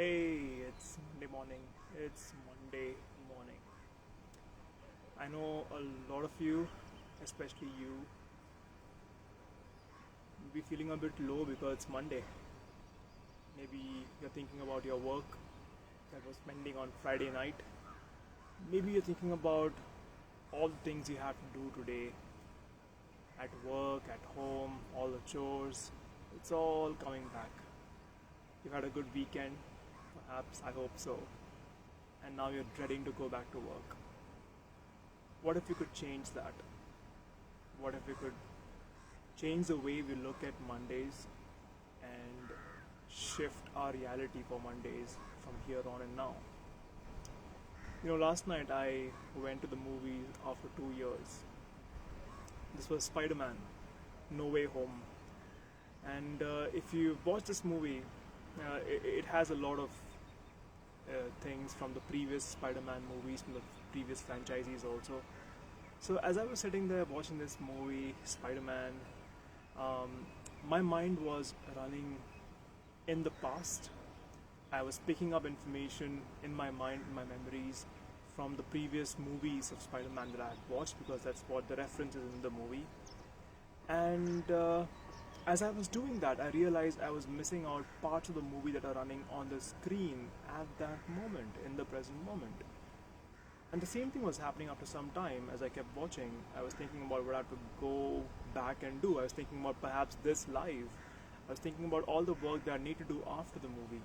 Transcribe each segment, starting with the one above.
Hey, it's Monday morning. It's Monday morning. I know a lot of you, especially you, will be feeling a bit low because it's Monday. Maybe you're thinking about your work that was pending on Friday night. Maybe you're thinking about all the things you have to do today at work, at home, all the chores. It's all coming back. You had a good weekend, perhaps, I hope so. And now you're dreading to go back to work. What if we could change that? What if we could change the way we look at Mondays and shift our reality for Mondays from here on and now? Last night I went to the movies after 2 years. This was Spider-Man, No Way Home. And if you watch this movie, it has a lot of things from the previous Spider-Man movies, from the previous franchises also. So as I was sitting there watching this movie, Spider-Man, my mind was running in the past. I was picking up information in my mind, in my memories, from the previous movies of Spider-Man that I had watched, because that's what the reference is in the movie. And as I was doing that, I realized I was missing out parts of the movie that are running on the screen at that moment, in the present moment. And the same thing was happening after some time. As I kept watching, I was thinking about what I have to go back and do. I was thinking about perhaps this live. I was thinking about all the work that I need to do after the movie.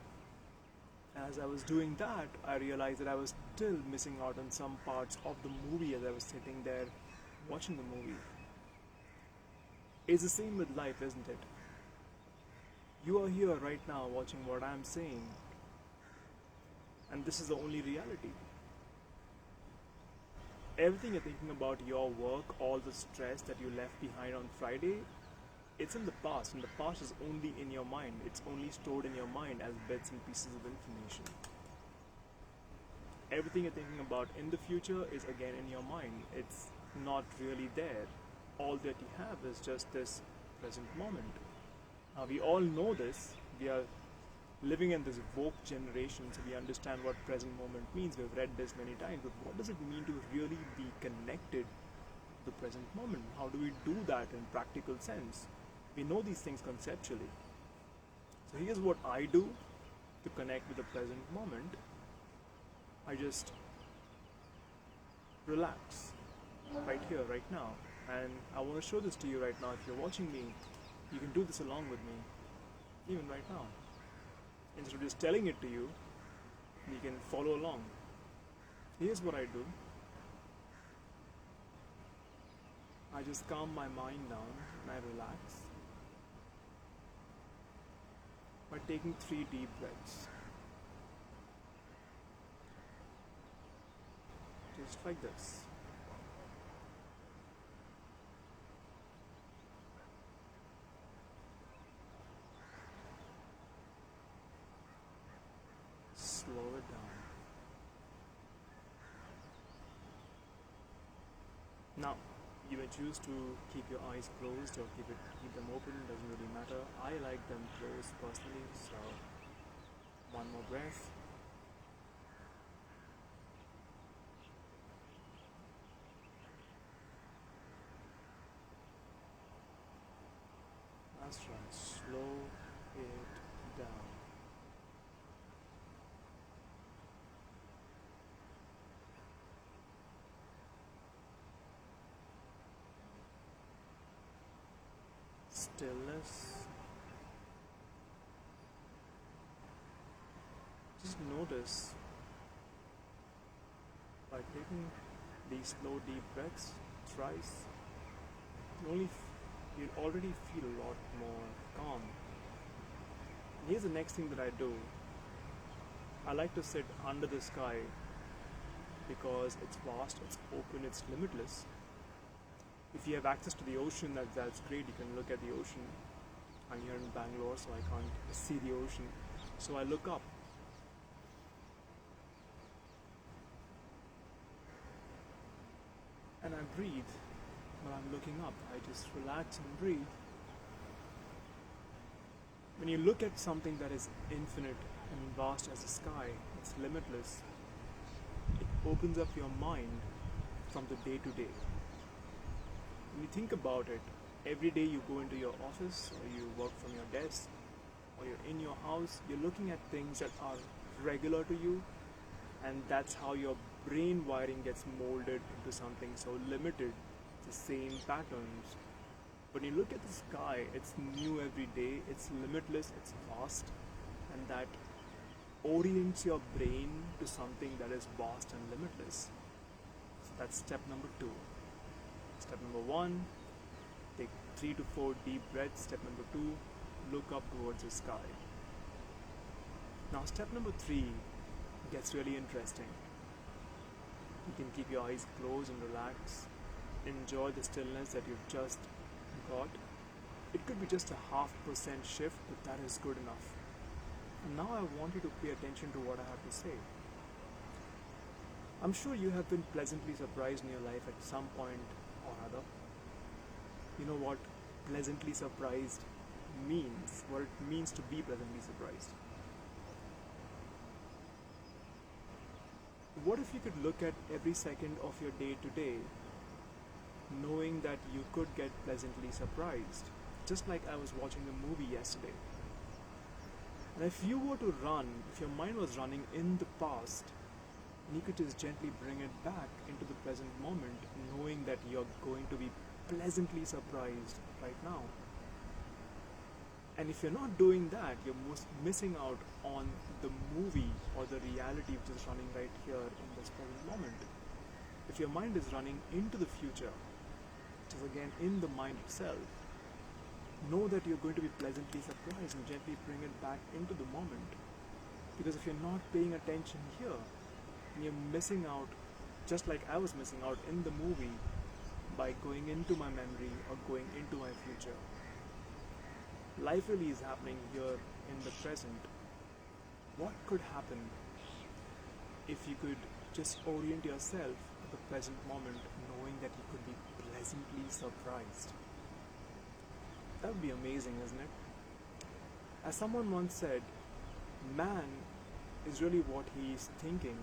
As I was doing that, I realized that I was still missing out on some parts of the movie as I was sitting there watching the movie. It's the same with life, isn't it? You are here right now watching what I'm saying, and this is the only reality. Everything you're thinking about, your work, all the stress that you left behind on Friday, it's in the past, and the past is only in your mind. It's only stored in your mind as bits and pieces of information. Everything you're thinking about in the future is again in your mind. It's not really there. All that you have is just this present moment. Now, we all know this. We are living in this woke generation, so we understand what present moment means. We've read this many times, but what does it mean to really be connected to the present moment? How do we do that in practical sense? We know these things conceptually. So here's what I do to connect with the present moment. I just relax right here, right now. And I want to show this to you right now. If you're watching me, you can do this along with me, even right now. Instead of just telling it to you, you can follow along. Here's what I do. I just calm my mind down and I relax by taking 3 deep breaths. Just like this. Slow it down. Now, you may choose to keep your eyes closed or keep them open, doesn't really matter. I like them closed personally, so one more breath. That's right, slow it down. Stillness. Just notice, by taking these slow deep breaths thrice, you'll already feel a lot more calm. Here's the next thing that I do. I like to sit under the sky because it's vast, it's open, it's limitless. If you have access to the ocean, that's great. You can look at the ocean. I'm here in Bangalore, so I can't see the ocean. So I look up. And I breathe while I'm looking up. I just relax and breathe. When you look at something that is infinite, and vast as the sky. It's limitless. It opens up your mind from the day to day. When you think about it, every day you go into your office or you work from your desk or you're in your house, you're looking at things that are regular to you, and that's how your brain wiring gets molded into something so limited, the same patterns. When you look at the sky, it's new every day, it's limitless, it's vast, and that orients your brain to something that is vast and limitless. So that's step number 2. Step number 1, take 3 to 4 deep breaths. Step number 2, look up towards the sky. Now step number 3 gets really interesting. You can keep your eyes closed and relax. Enjoy the stillness that you've just got. It could be just a 0.5% shift, but that is good enough. And now I want you to pay attention to what I have to say. I'm sure you have been pleasantly surprised in your life at some point or other. You know what pleasantly surprised means, what it means to be pleasantly surprised. What if you could look at every second of your day to day, knowing that you could get pleasantly surprised, just like I was watching a movie yesterday. And if you were to run, if your mind was running in the past, you could just gently bring it back into the present moment, knowing that you're going to be pleasantly surprised right now. And if you're not doing that, you're missing out on the movie or the reality which is running right here in this present moment. If your mind is running into the future, which is again in the mind itself, know that you're going to be pleasantly surprised and gently bring it back into the moment. Because if you're not paying attention here, you're missing out, just like I was missing out in the movie, by going into my memory or going into my future. Life really is happening here in the present. What could happen if you could just orient yourself to the present moment, knowing that you could be pleasantly surprised? That would be amazing, isn't it? As someone once said, man is really what he is thinking.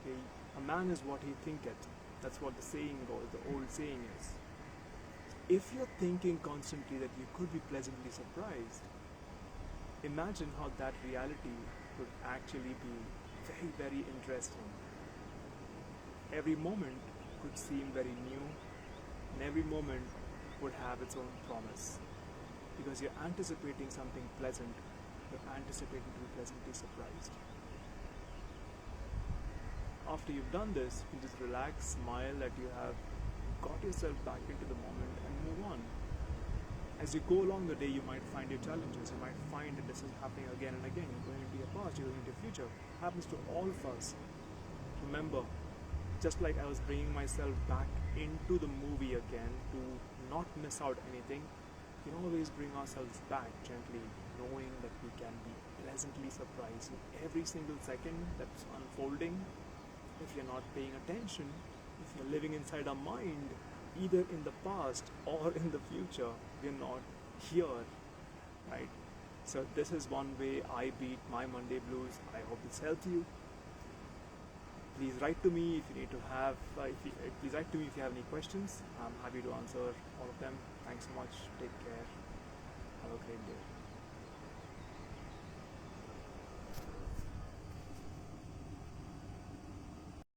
Okay? A man is what he thinketh. That's what the saying goes, the old saying is. If you're thinking constantly that you could be pleasantly surprised, imagine how that reality would actually be very, very interesting. Every moment could seem very new, and every moment would have its own promise. Because you're anticipating something pleasant, you're anticipating to be pleasantly surprised. After you've done this, you can just relax, smile that you have got yourself back into the moment and move on. As you go along the day, you might find your challenges. You might find that this is happening again and again. You're going into your past, you're going into your future. It happens to all of us. Remember, just like I was bringing myself back into the movie again to not miss out anything, we can always bring ourselves back gently, knowing that we can be pleasantly surprised in every single second that's unfolding. If you're not paying attention, if you're living inside our mind, either in the past or in the future, we're not here, right? So this is one way I beat my Monday blues. I hope this helps you. Please write to me if you need to have. Please write to me if you have any questions. I'm happy to answer all of them. Thanks so much. Take care. Have a great day.